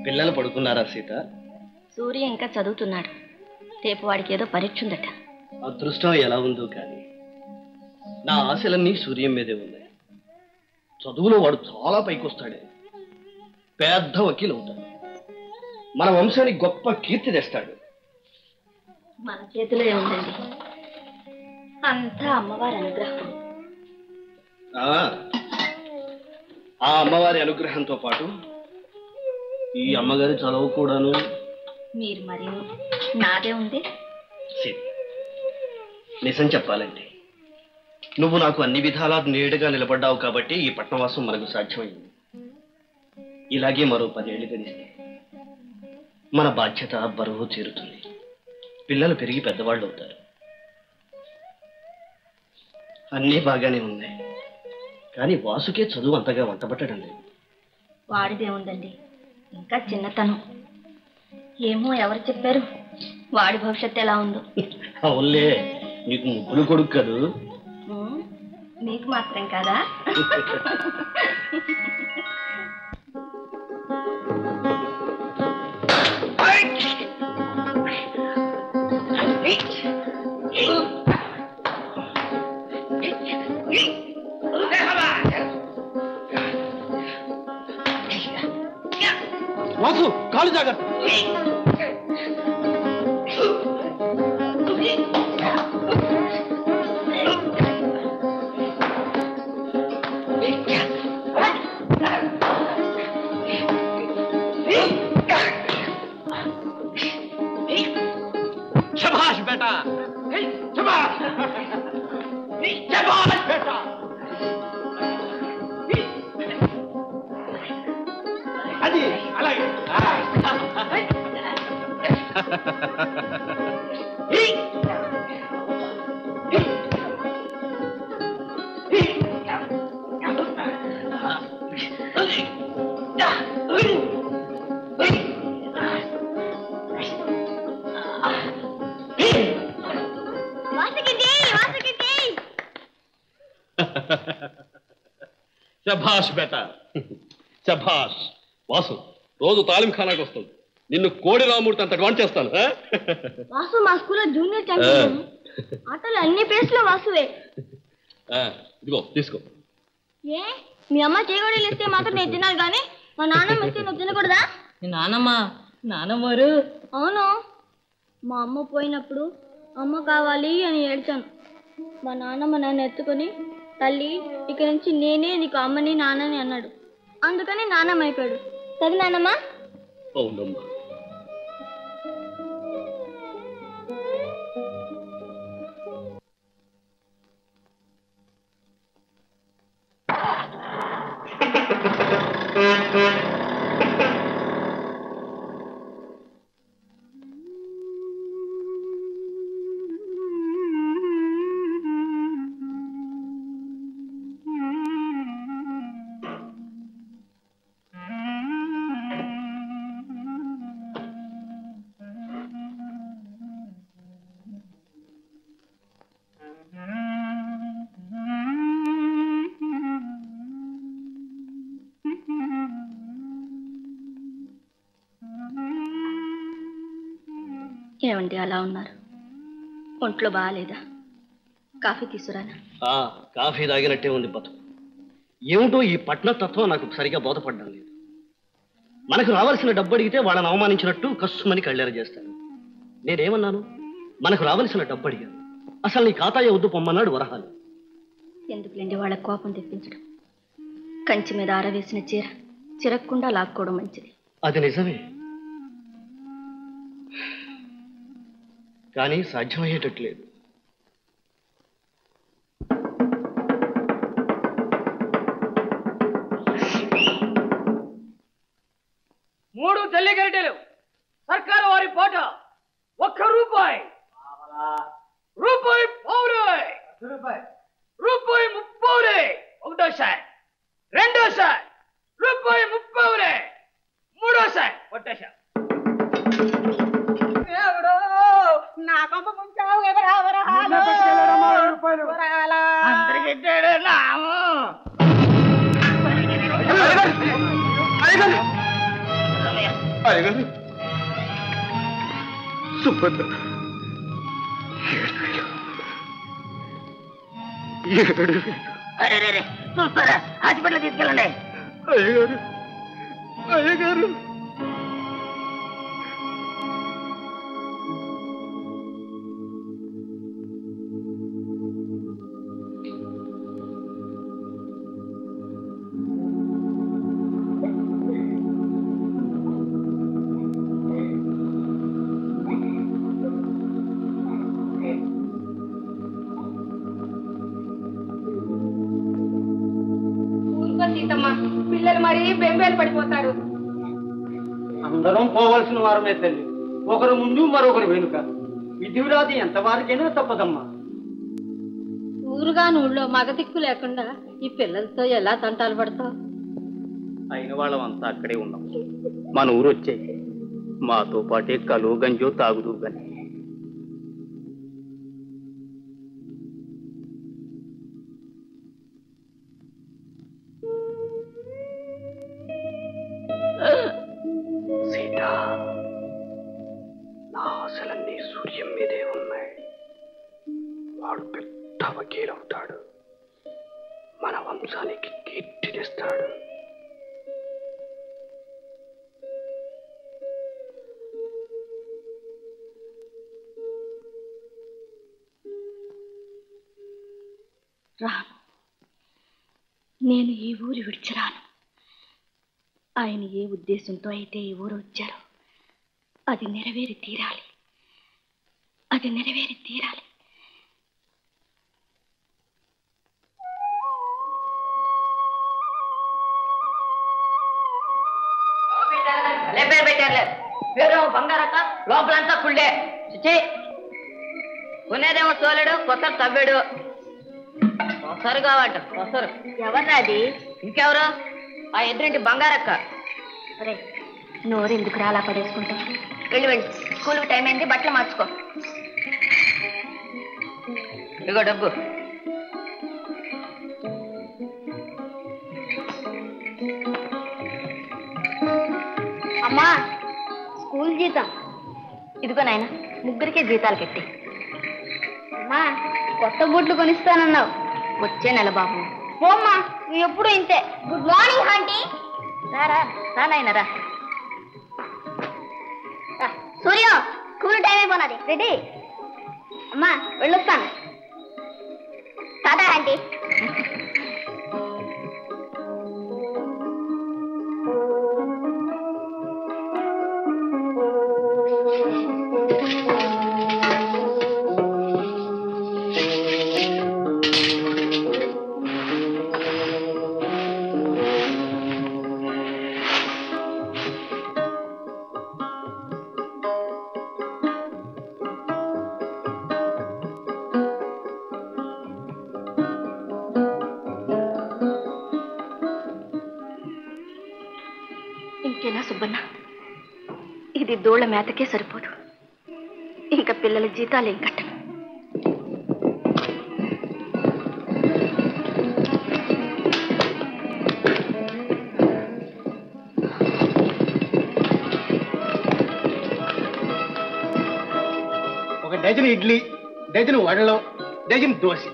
పిల్లలు పడుకున్నారా సీత? సూర్య ఇంకా చదువుతున్నాడు. రేపు వాడికి ఏదో పరీక్ష ఉందట. అదృష్టం ఎలా ఉందో కానీ నా ఆశలన్నీ సూర్యం మీదే ఉన్నాయి. చదువులో వాడు చాలా పైకొస్తాడే, పెద్ద వకీలు అవుతాడు, మన వంశానికి గొప్ప కీర్తి తెస్తాడు. మన చేతిలో ఏముందండి, అంతా అమ్మవారి అనుగ్రహం. ఆ అమ్మవారి అనుగ్రహంతో పాటు ఈ అమ్మగారి చదువు కూడాను. మీరు మరి నాదే ఉంది. నిజం చెప్పాలండి, నువ్వు నాకు అన్ని విధాలా నీడగా నిలబడ్డావు కాబట్టి ఈ పట్నవాసం మనకు సాధ్యమైంది. ఇలాగే మరో 10 ఏళ్ళు గడిస్తే మన బాధ్యత బరువు తీరుతుంది. పిల్లలు పెరిగి పెద్దవాళ్ళు అవుతారు. అన్నీ బాగానే ఉన్నాయి, కానీ వాసుకే చదువు అంతగా వంటపట్టడం లేదు. వాడిదే ఉందండి, ఇంకా చిన్నతనం. ఏమో ఎవరు చెప్పారు వాడి భవిష్యత్తు ఎలా ఉందో. అవునులే, నీకు ముగ్గురు కొడుకు కదూ. నీకు మాత్రం కాదా? వాసు, కాలు జాగ్రత్త. శభాష్ బేటా, శభాష్, శభాష్ బేటా. అది అలాగే. శభాష్ బేటా, శభాష్. వాసు రోజు తాలిం ఖానాకు వస్తుంది. నిన్ను కోడి రామూర్తి అంత అడ్వాన్స్ చేస్తాను. వాసు మా స్కూల్లో జూనియర్ ఛాంపియన్. ఆటలు అన్ని ప్లేస్లో వాసువే. ఇదిగో తీసుకో. ఏ మీ అమ్మ చేయగొడలు ఇస్తే మాత్రం నేను తినాలి, కానీ మా నాన్నమ్మ ఇస్తే నువ్వు తినకూడదా? నానమ్మరు. అవును, మా అమ్మ పోయినప్పుడు అమ్మ కావాలి అని ఏడ్చాను. మా నాన్నమ్మ నన్ను ఎత్తుకొని, తల్లి ఇక నుంచి నేనే నీకు అమ్మని నాన్నని అన్నాడు. అందుకని నాన్నమ్మ అయిపోయాడు. సరే నాన్నమ్మ. అవునమ్మా. ఏమండి అలా ఉన్నారు? ఒంట్లో బాగాలేదా? కాఫీ తీసుకురానా? కాఫీ తాగినట్టే ఉంది బతుకు. ఏమిటో ఈ పట్న తత్వం నాకు సరిగా బోధపడ్డం లేదు. మనకు రావాల్సిన డబ్బు అడిగితే వాళ్ళని అవమానించినట్టు కస్సుమని కళ్ళేర చేస్తాను. నేనేమన్నాను? మనకు రావాల్సిన డబ్బు అడిగాను. అసలు నీ ఖాతాయే వద్దు పొమ్మన్నాడు వరహాలు. ఎందుకులేండి వాళ్ళ కోపం తెప్పించడం. కంచి మీద ఆరవేసిన చీర చిరక్కుండా లాక్కోవడం మంచిది. అది నిజమే, కానీ సాధ్యమయ్యేటట్లేదు. మూడు తల్లి గరిటెలు సర్కారు వారి పాట. 1 రూపాయి, రూపాయి పావురాయ్, రూపాయి 30 ఒకటోసారి, రెండోసారి రూపాయి 30, మూడోసారి కొట్టేశా. నా కొంప ముంచావు కదా అందరికి నాము. అయ్యగారు సుభద్ర 7,000 అరే చూస్తారా హాస్పిటల్ తీసుకెళ్ళండి. అయ్యగారు అయ్యగారు సీతమ్మ, పిల్లలు మరీ బెంబేలు పడిపోతారు. అందరం పోవలసిన వారమే తల్లి. ఒకరు ముందు మరొకరు వెనుక. విధివిరాది ఎంతవారికైనా తప్పదమ్మా. ఊరుగా ఊళ్ళో మగ దిక్కు లేకుండా ఈ పిల్లలతో ఎలా తంటాలు పడతావు? అయిన వాళ్ళమంతా అక్కడే ఉన్నాం. మన ఊరు వచ్చే మాతో పాటే కలు గంజో తాగుదు గాని. సీత, నా ఆశలన్నీ సూర్యం మీదే ఉన్నాయి. వాడు పెద్ద వకీలవుతాడు, మన వంశానికి కీర్తి తెస్తాడు. రాను, నేను ఈ ఊరు విడిచిరాను. ఆయన ఏ ఉద్దేశంతో అయితే ఈ ఊరు వచ్చారో అది నెరవేరి తీరాలి. అది నెరవేరి తీరాలి. పేరు బంగారక్క, లోపలంతా కుళ్ళే. కొనేదేమో తోలేడు, కొసరు తవ్వాడు. కొసరు కావట కొసరు. ఎవర్రా అది? ఇంకెవరు? ఆ ఎదురింటి బంగారక్క. అరే, నోరు ఎందుకు రాలా పడేసుకుంటా? వెళ్ళి స్కూల్కి టైం అయింది, బట్టలు మార్చుకో. ఇదిగో డబ్బు. అమ్మా, స్కూల్ జీతం. ఇదిగో నాయన, ముగ్గురికి జీతాలు కట్టి. అమ్మా, కొత్త బూట్లు కొనిస్తానన్నావు. వచ్చే నెల బాబు. పోమ్మా, నువ్వు ఎప్పుడు ఇంతే. Good morning aunty. రారా నాయన రా. సూర్య, స్కూల్ టైం అయిపోయినది. రెడీ? అమ్మా, వెళ్ళొస్తాను. టాటా ఆంటీ. ఇంకేనా సుబ్బన్న? ఇది దూళ్ళ మేతకే సరిపోదు. ఇంకా పిల్లల జీతాలు ఏం కట్టను. ఒక డజన్ ఇడ్లీ, డజన్ వడలు, డజన్ దోశ.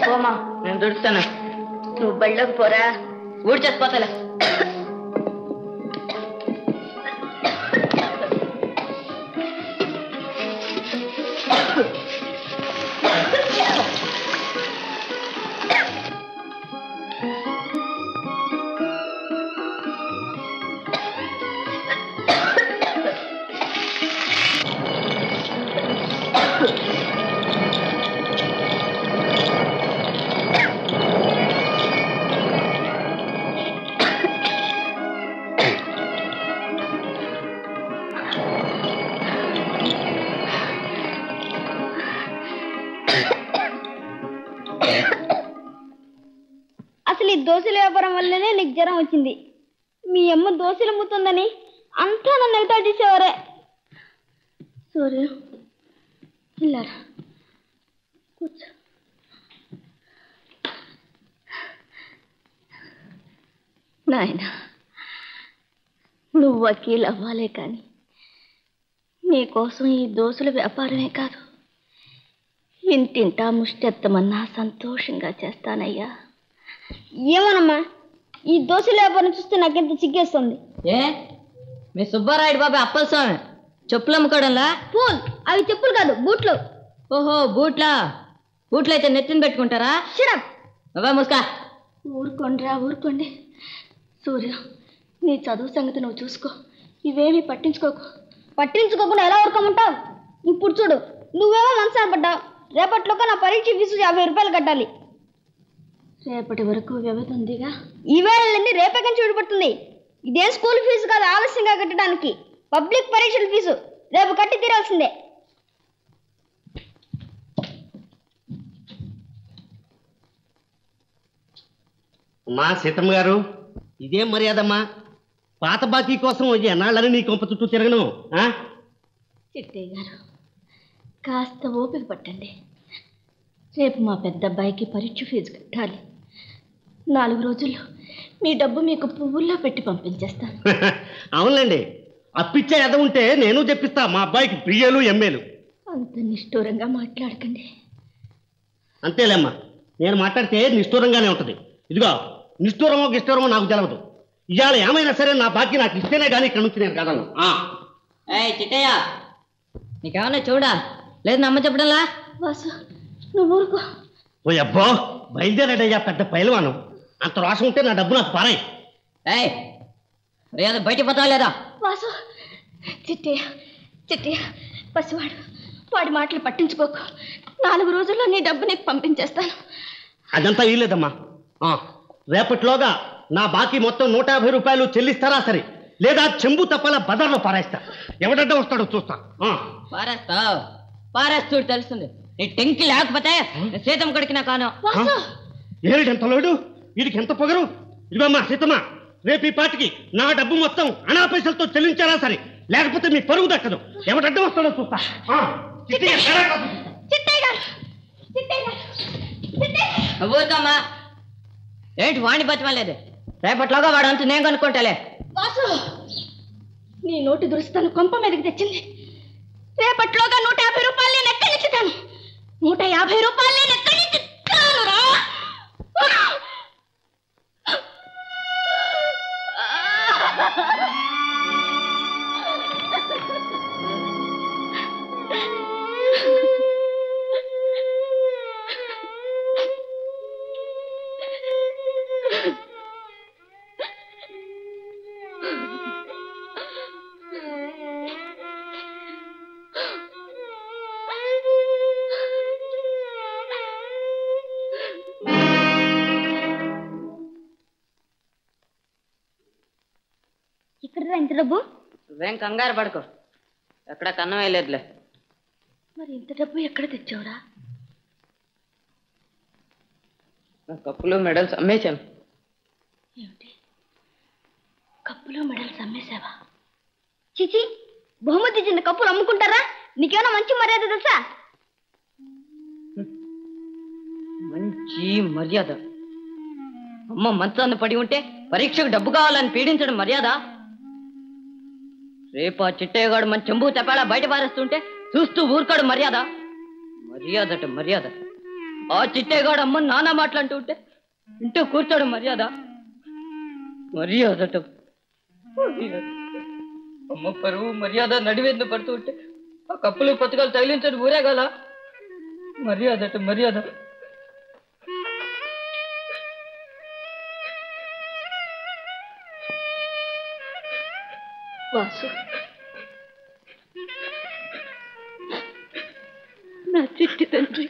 పోమా, నేను దొరుకుతాను. నువ్వు బళ్ళకి పోరా, ఊడి చేసిపోతాలే. అసలు ఈ దోశల వ్యాపారం వల్లనే నీకు జ్వరం వచ్చింది. మీ అమ్మ దోశలు అమ్ముతుందని అంతా నన్ను ఎగతాళి చేసేవారే. సూర్య ఇల్లారా కూర్చో. నాయన, నువ్వు వకీల్ అవ్వాలే కానీ నీకోసం ఈ దోశల వ్యాపారమే కాదు, ఇంటింటా ముష్టెత్తమన్నా సంతోషంగా చేస్తానయ్యా. ఏమోనమ్మా, ఈ దోశల వ్యాపారం చూస్తే నాకెంత సిగ్గేస్తుంది. ఏ మీ సుబ్బారాయుడు బాబు అప్పల స్వామి చెప్పులు అమ్ముకోవడంలా? ఫోన్, అవి చెప్పులు కాదు బూట్లు. ఓహో బూట్లా? బూట్లు అయితే నెత్తిన పెట్టుకుంటారా? షడప్. బాబా ముస్కా. ఊరుకోండిరా ఊరుకోండి. సూర్య, నీ చదువు సంగతి నువ్వు చూసుకో, ఇవేమీ పట్టించుకోకు. పట్టించుకోకుండా ఎలా ఊరుకోమంటావు? ఇప్పుడు చూడు, నువ్వేమో మనసాన పడ్డావు. రేపట్లోగా నా పరీక్ష ఫీజు 50 రూపాయలు కట్టాలి. రేపటి వరకు వ్యవధి ఉందిగా. ఈవేళ రేపే కానీ చూడబడుతుంది. ఇదేం స్కూల్ ఫీజు కాదు ఆలస్యంగా కట్టడానికి, పబ్లిక్ పరీక్షల ఫీజు. రేపు కట్టి తీరాల్సిందే. అమ్మా సీతమ్మ గారు, ఇదేం మర్యాదమ్మా? పాత బాకీ కోసం ఎన్నాళ్ళని నీ కొంప చుట్టూ తిరగను. చిట్టయ్య గారు, కాస్త ఓపిక పట్టండి. రేపు మా పెద్ద అబ్బాయికి పరీక్ష ఫీజు కట్టాలి. 4 రోజుల్లో మీ డబ్బు మీకు పువ్వుల్లో పెట్టి పంపించేస్తాను. అవునులేండి, అప్పిచ్చే ఎద ఉంటే నేను చెప్పిస్తా మా అబ్బాయికి ప్రియేలు ఎంఏలు. అంత నిష్ఠూరంగా మాట్లాడకండి. అంతేలేమ్మా, నేను మాట్లాడితే నిష్ఠూరంగానే ఉంటుంది. ఇదిగో, నిష్ఠూరమో గిష్ఠూరమో నాకు తెలవదు. ఇవాళ ఏమైనా సరే నా బాకీ నాకు ఇస్తేనే కానీ ఇక్కడ నుంచి నేను కదలను. చిట్టయ్య, నీకేమన్నా చూడా లేదు నమ్మ చెప్పడంలా? వాసు, నువ్వు ఊరుకో. ఓ అబ్బో, బయలుదేరాడయ్యా పెద్ద పైలవాను. అంత రోషం ఉంటే నా డబ్బు నాకు పారాయి. రేద బయటికి పోతావా లేదా? వాసు, చిట్టయ్య పసివాడు, వాడి మాటలు పట్టించుకోకు. 4 రోజుల్లో నీ డబ్బు నీకు పంపించేస్తాను. అదంతా ఇయ్యలేదమ్మా. రేపటిలోగా నా బాకీ మొత్తం 150 రూపాయలు చెల్లిస్తారా సరే, లేదా చెంబు తప్పలా బజార్లో పారేస్తా. ఎవడడ్డా వస్తాడో చూస్తా. పారేస్తూ తెలుస్తుంది. నీ టెంకి లేకపోతే సీతమ్మ కొడుకు నా కాను. ఏమిటెంత లోడు, వీడికి ఎంత పొగరు. ఇదిగోమ్మా సీతమ్మ, రేపు ఈ పాటికి నా డబ్బు మొత్తం అనా పైసలతో చెల్లించారా సరే, లేకపోతే మీ పరుగు దక్కదు. ఎవడడ్డా వస్తాడో చూస్తా. ఊరుకమ్మా, ఏంటి వాణ్ణి బతిమలేదు? రేపట్లోగా వాడు అంటూ నేను కొనుక్కుంటాలే. వాసు, నీ నోటి దురుస్తాను కొంప మీదకి తెచ్చింది. రేపట్లోగా 150 రూపాయలు నేను ఎక్కడి నుంచి తాను? 150 రూపాయలు నేను ఎక్కడి నుంచి తానురా? ఇక్కడ ఎంత డబ్బు? నువ్వేం కంగారు పడుకో, ఎక్కడ కన్నం వేయలేదులే. మరి ఇంత డబ్బు ఎక్కడ తెచ్చావురా? నా కప్పులు మెడల్స్ అమ్మేశాను. ఏమిటి, కప్పులు మెడల్స్ అమ్మేశావా? చిచి, బహుమతి ఇచ్చిన కప్పులు అమ్ముకుంటారా? నీకేమైనా మంచి మర్యాద తెలుసా? మంచి మర్యాద? అమ్మ మంచాన్ని పడి ఉంటే పరీక్షకు డబ్బు కావాలని పీడించడం మర్యాద? రేపు ఆ చిట్టయ్యగాడు మన చెంబు తెపాలా బయట పారేస్తుంటే చూస్తూ ఊరుకాడు మర్యాద? మర్యాదట మర్యాద. ఆ చిట్టయ్యగాడు అమ్మ నానా మాటలంటూ ఉంటే ఇంటూ కూర్చోడు మర్యాద? మర్యాదట మర్యాద. అమ్మ పరువు మర్యాద నడివేందు పడుతూ ఉంటే ఆ కప్పులు పథకాలు తగిలించడం ఊరేగాల? మర్యాదట మర్యాద. వాసు, నా చిట్టి తండ్రి,